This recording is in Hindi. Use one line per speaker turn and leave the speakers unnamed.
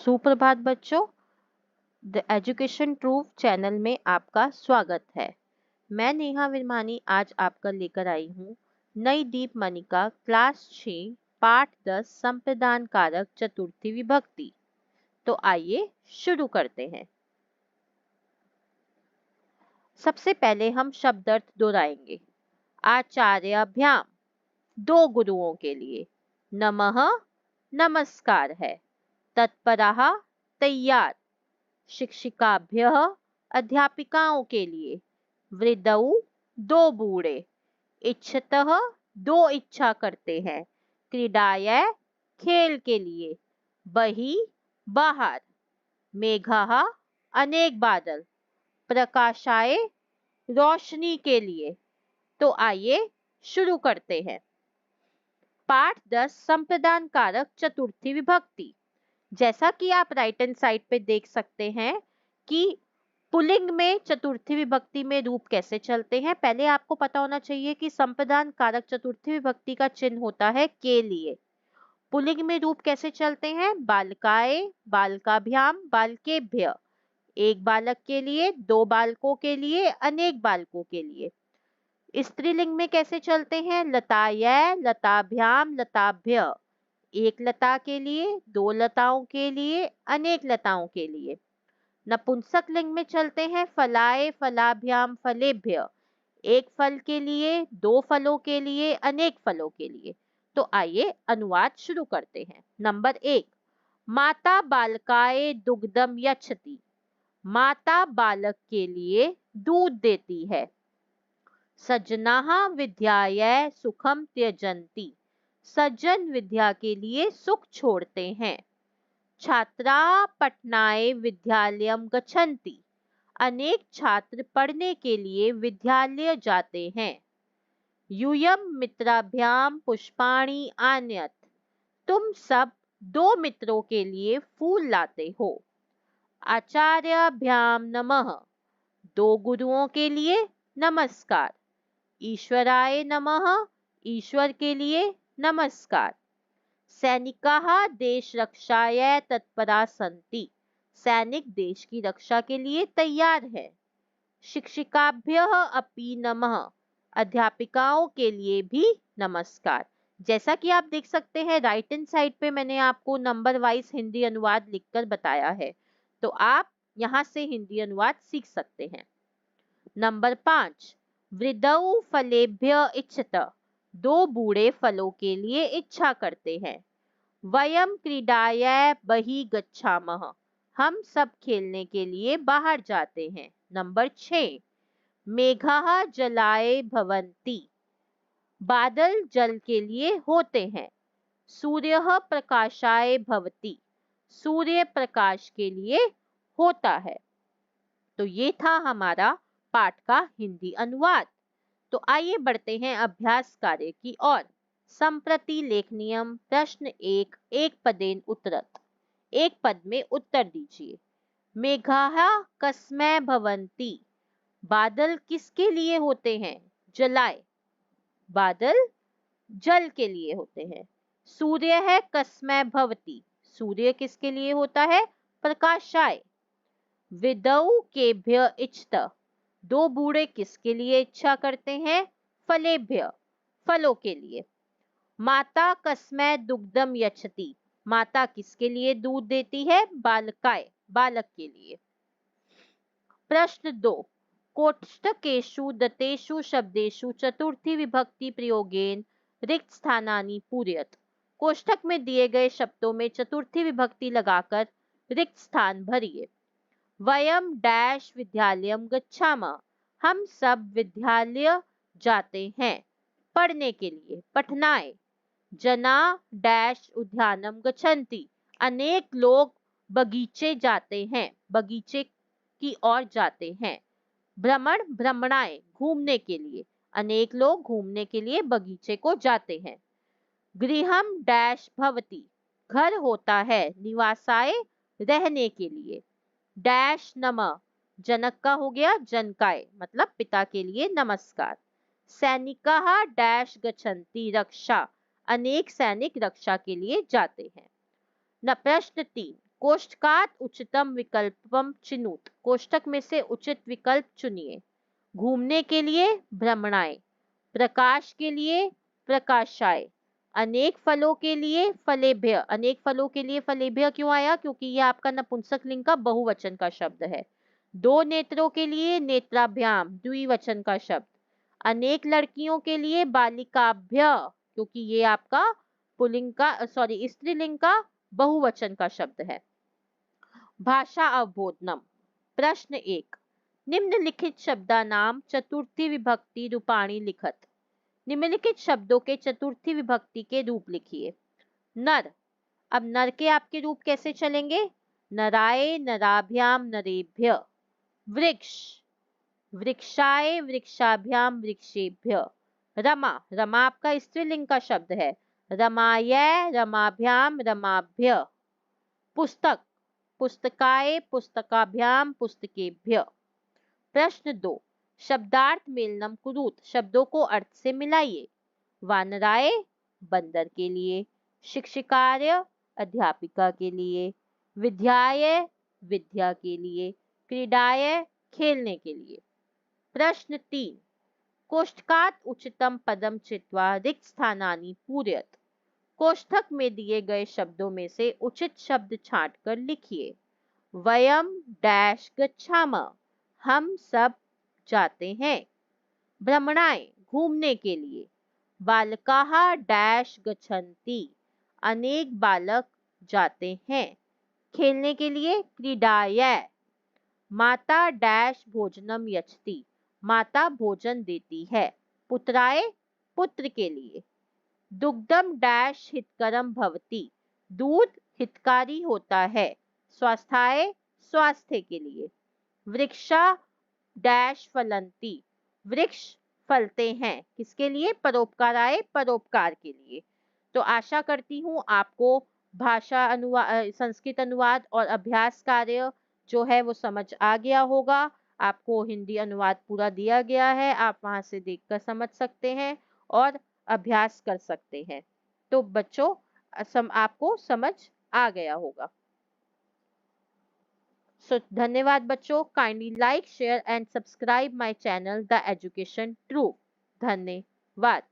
सुप्रभात बच्चों, द एजुकेशन ट्रूथ चैनल में आपका स्वागत है। मैं नेहा विरमानी आज आपका लेकर आई हूँ नई दीप मणिका क्लास 6 पाठ 10 संप्रदान कारक चतुर्थी विभक्ति। तो आइए शुरू करते हैं। सबसे पहले हम शब्द अर्थ दोहराएंगे। आचार्याभ्याम दो गुरुओं के लिए, नमः नमस्कार है, तत्परः तैयार, शिक्षिकाभ्यः अध्यापिकाओं के लिए, वृद्धौ दो बूढ़े, इच्छतः दो इच्छा करते हैं, क्रीडायै खेल के लिए, बहि बाहर, मेघः अनेक बादल, प्रकाशाय रोशनी के लिए। तो आइए शुरू करते हैं। पाठ 10 संप्रदान कारक चतुर्थी विभक्ति। जैसा कि आप राइट हैंड साइड पे देख सकते हैं कि पुल्लिंग में चतुर्थी विभक्ति में रूप कैसे चलते हैं। पहले आपको पता होना चाहिए कि संप्रदान कारक चतुर्थी विभक्ति का चिन्ह होता है के लिए। पुल्लिंग में रूप कैसे चलते हैं? बालकाय, बालकाभ्याम, बालकेभ्य, एक बालक के लिए, दो बालकों के लिए, अनेक बालकों के लिए। स्त्रीलिंग में कैसे चलते हैं? लतायै, लताभ्याम, लताभ्य, एक लता के लिए, दो लताओं के लिए, अनेक लताओं के लिए। नपुंसक लिंग में चलते हैं फलाय, फलाभ्याम, फलेभ्य, एक फल के लिए, दो फलों के लिए, अनेक फलों के लिए। तो आइए अनुवाद शुरू करते हैं। नंबर 1, माता बालकाय दुग्धम यच्छति, माता बालक के लिए दूध देती है। सज्जनाः विद्यायै सुखम त्यजन्ति, सज्जन विद्या के लिए सुख छोड़ते हैं। छात्रा पठनाय विद्यालयम गच्छन्ति, अनेक छात्र पढ़ने के लिए विद्यालय जाते हैं। यूयम मित्राभ्याम पुष्पाणि आनयत, तुम सब दो मित्रों के लिए फूल लाते हो। आचार्याभ्याम नमः, दो गुरुओं के लिए नमस्कार। ईश्वराय नमः, ईश्वर के लिए नमस्कार। सैनिकाः देश रक्षायै तत्परा सन्ति, सैनिक देश की रक्षा के लिए तैयार है। शिक्षिकाभ्यः अपि नमः, अध्यापिकाओं के लिए भी नमस्कार। जैसा कि आप देख सकते हैं राइट हैंड साइड पे मैंने आपको नंबर वाइज हिंदी अनुवाद लिखकर बताया है, तो आप यहाँ से हिंदी अनुवाद सीख सकते हैं। नंबर 5, वृद्धौ फलेभ्य इच्छत, दो बूढ़े फलों के लिए इच्छा करते हैं। वयम क्रीडायै बहि गच्छामः, हम सब खेलने के लिए बाहर जाते हैं। नंबर 6, मेघाः जलाय भवन्ति, बादल जल के लिए होते हैं। सूर्यः प्रकाशाय भवति, सूर्य प्रकाश के लिए होता है। तो ये था हमारा पाठ का हिंदी अनुवाद। तो आइए बढ़ते हैं अभ्यास कार्य की ओर। संप्रति लेखनियम प्रश्न 1, एक पदेन उत्तरत, एक पद में उत्तर दीजिए। मेघाः कस्मै भवन्ति, बादल किसके लिए होते हैं? जलाय, बादल जल के लिए होते हैं। सूर्य है कस्मै भवति, सूर्य किसके लिए होता है? प्रकाशाय। विदौ केभ्य इच्छत, दो बूढ़े किसके लिए इच्छा करते हैं? फलेभ्य, फलों के लिए। माता कस्मै दुग्धम यच्छति, माता किसके लिए दूध देती है? बालकाय, बालक के लिए। प्रश्न 2, कोष्ठकेषु दत्तेषु शब्देषु चतुर्थी विभक्ति प्रयोगेन रिक्त स्थानानि पूरयत, कोष्ठक में दिए गए शब्दों में चतुर्थी विभक्ति लगाकर रिक्त स्थान भरिए। वयम डैश विद्यालयम गच्छामः, हम सब विद्यालय जाते हैं। पढ़ने के लिए, पठनाय। जना डैश उद्यानम गच्छन्ति, अनेक लोग बगीचे जाते हैं, बगीचे की ओर जाते हैं। भ्रमण भ्रमणाय, घूमने के लिए, अनेक लोग घूमने के लिए बगीचे को जाते हैं। गृहम डैश भवति, घर होता है। निवासाय, रहने के लिए। डैश नमः, जनक का हो गया जनकाय, मतलब पिता के लिए नमस्कार। सैनिकाः डैश गच्छन्ति रक्षा, अनेक सैनिक रक्षा के लिए जाते हैं। न प्रश्न 3, कोष्ठकात् उचितम विकल्पम चिनुत, कोष्ठक में से उचित विकल्प चुनिए। घूमने के लिए भ्रमणाय, प्रकाश के लिए प्रकाशाय, अनेक फलों के लिए फलेभ्य, अनेक फलों के लिए फलेभ्य क्यों आया? क्योंकि ये आपका नपुंसक लिंग का बहुवचन का शब्द है। दो नेत्रों के लिए नेत्राभ्याम, द्विवचन का शब्द। अनेक लड़कियों के लिए बालिकाभ्य, क्योंकि ये आपका पुल्लिंग का स्त्रीलिंग का बहुवचन का शब्द है। भाषा अवबोधनम। प्रश्न 1, निम्नलिखित शब्दानाम चतुर्थी विभक्ति रूपाणी लिखत। निम्नलिखित शब्दों के चतुर्थी विभक्ति के रूप लिखिए। नर, अब नर के आपके रूप कैसे चलेंगे? नराय नराभ्याम नरेभ्य। वृक्ष, वृक्षाय वृक्षाभ्याम वृक्षेभ्य। रमा, रमा आपका स्त्रीलिंग का शब्द है, रमाय रमाभ्याम रमाभ्य। पुस्तक, पुस्तकाय पुस्तकाभ्याम पुस्तकेभ्य। प्रश्न 2, शब्दार्थ मेलनम कुरुत, शब्दों को अर्थ से मिलाइए। वानराय, बंदर के लिए। शिक्षिकार्य, अध्यापिका के लिए। विद्याय, विद्या के लिए। क्रीडाय, खेलने के लिए। प्रश्न 3, कोष्ठकात् उचितम पदम चित्वा रिक्त स्थानानि पूरयत, कोष्ठक में दिए गए शब्दों में से उचित शब्द छांटकर लिखिए। वयम डैश गच्छामः, हम सब जाते हैं। भ्रमणाय, घूमने के लिए। बालकाः डैश गच्छन्ति, अनेक बालक जाते हैं। खेलने के लिए क्रीडाय। माता डैश भोजनम यच्छति, माता भोजन देती है। पुत्राय, पुत्र के लिए। दुग्धम डैश हितकरम भवति, दूध हितकारी होता है। स्वास्थ्याय, स्वास्थ्य के लिए। वृक्षा डैश फलंती, वृक्ष फलते हैं। किसके लिए? परोपकाराय, परोपकार के लिए। तो आशा करती हूँ आपको भाषा अनुवाद, संस्कृत अनुवाद और अभ्यास कार्य जो है वो समझ आ गया होगा। आपको हिंदी अनुवाद पूरा दिया गया है, आप वहां से देखकर समझ सकते हैं और अभ्यास कर सकते हैं। तो बच्चों आपको समझ आ गया होगा। So धन्यवाद बच्चों। Kindly like, share and subscribe my channel the education true. धन्यवाद।